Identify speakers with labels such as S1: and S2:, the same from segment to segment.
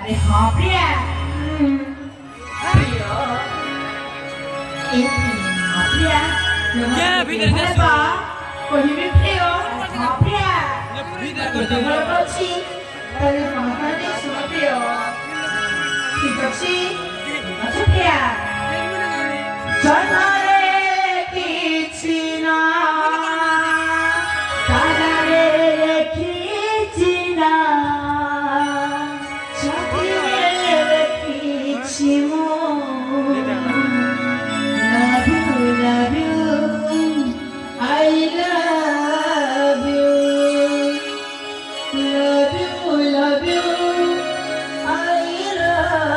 S1: अरे हाँ प्रिया प्रिया
S2: क्या भीतर
S1: apa kau hidup Prio Pria kita berkongsi dari mana ni semua Prio kita sih macam Pria jangan Cina tanah Cina jadi Cina love you I love you love you love you I love you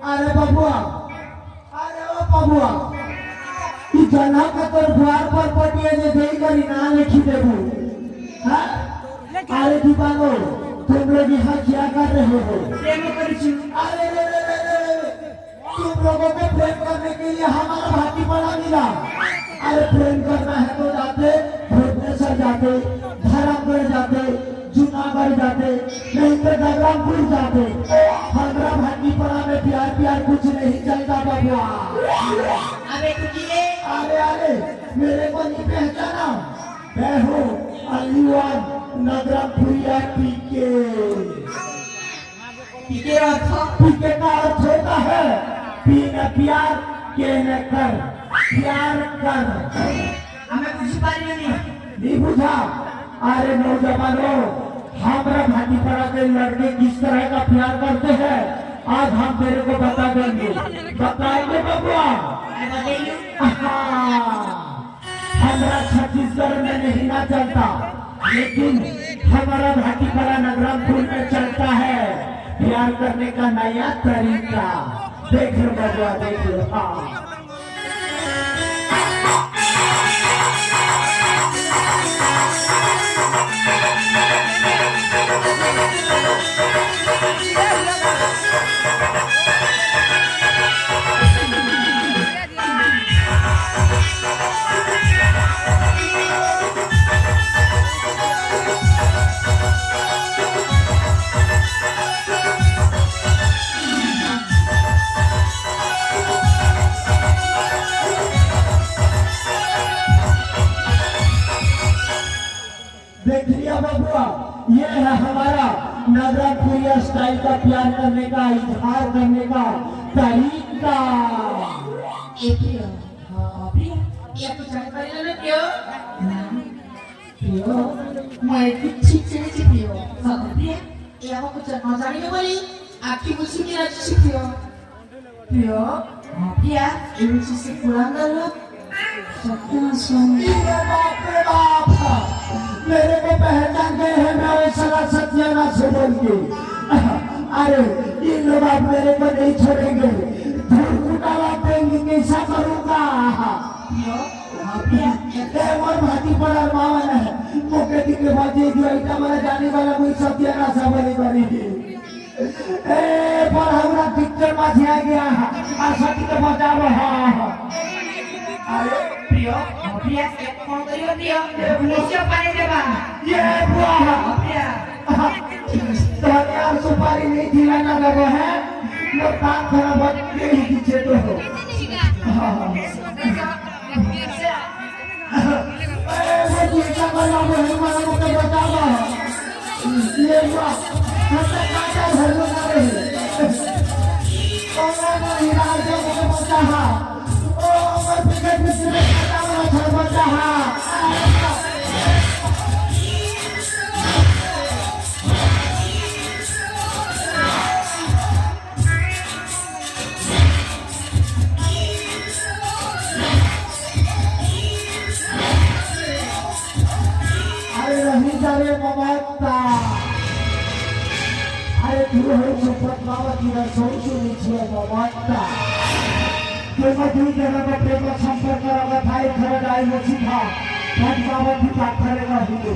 S3: अरे बबुआ अरे ओ बबुआ ई जना का तोर द्वार पर पटिए जे देई करी ना लिखी देबू हां अरे दीवानो तुम लोग यहाँ क्या कर रहे हो
S1: प्रेम करिछु
S3: अरे रे रे रे रे तुम लोगों को प्रेम करने के लिए हमारा भाटी पड़ा मिला अरे प्रेम करना है तो जाते भुवनेश्वर जाते धर्मगढ़ जाते जूनागढ़ जाते नहीं तो बलरामपुर जाते हमारा भाटी पड़ा में प्यार प्यार कुछ नहीं चलता बबुआ
S1: अबे तुझे
S3: अरे अरे मेरे को नहीं पहचाना मैं हूँ अलीवान नगरपुरिया पीके
S1: पीके अर्थ
S3: पीके का अर्थ होता है पीने प्यार के न कर प्यार कर
S1: हमें कुछ पारी
S3: नहीं बुझा अरे नौजवानों हमारा भाटी पड़ा के लड़के किस तरह का प्यार करते हैं आज हम तेरे को बता देंगे बताएंगे बबुआ हमारा छत्तीसगढ़ में नहीं ना चलता लेकिन हमारा भाटीपड़ा नगरपुर में चलता है प्यार करने का नया तरीका देख लो बबुआ देख लो हाँ देख लिया बबुआ ये है हमारा नगरपुरिया स्टाइल का प्यार करने का इजहार करने का तरीका
S1: प्रियो हाँ प्रिया ये कुछ जानकारी ले प्रियो प्रियो मैं कुछ चीज़ प्रियो हाँ प्रिया ये आपको कुछ जानकारी में बोली आपकी मुझसे क्या चीज़ प्रियो प्रियो हाँ प्रिया ये चीज़ पुराना लो सत्य सुनिए
S3: बाप रे बाप मेरे को पहचान गए हैं मैं वो सला सत्याना से बोल के अरे इन लोग आप मेरे को नहीं छोड़ेंगे धूल कुटावा देंगे कैसा करूँगा और भाटी पड़ा मावन है मौके दिखे बाजी जो इतना मेरा जाने वाला कोई सत्याना सा बनी बनी ए पर हमरा पिक्चर में आ गया आशा की तो बचा रहा अरे
S1: प्रियो प्रिया एक कौन करियो प्रियो निश्चय पानी देवा
S3: ये बुआ
S1: प्रिया
S3: तो यार सुपारी नहीं दिलाना लगा है लोग काम खराब हो गए पीछे तो हो वो दूसरा वाला वो हमारा को बतावा ये बुआ हमने काटा घर में ना रहे और वो इलाज को बताहा ओ मैं बिगड़ बिगड़ काटा वाला घर बताहा अरे तू है सुपत बाबा की रसोई नीचे ममता प्रेम दुई जगह में प्रेम संपर्क करा भाई खड़ा जाए मछली था भट बाबा की बात करेगा ही तो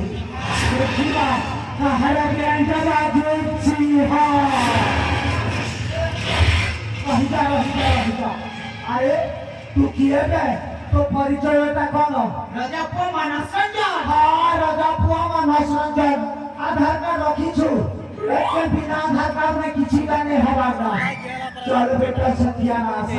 S3: देखिएगा हरा के अंदर आज छी हां वही जा अरे तू किए गए तो परिचयटा कौन
S1: रजापुआ मानस रंजन
S3: हाँ रजापुआ मानस रंजन आधार कार्ड रखीछु एक बिना आधार कार्ड में किसी का नहीं हवा चल बेटा सत्यानाश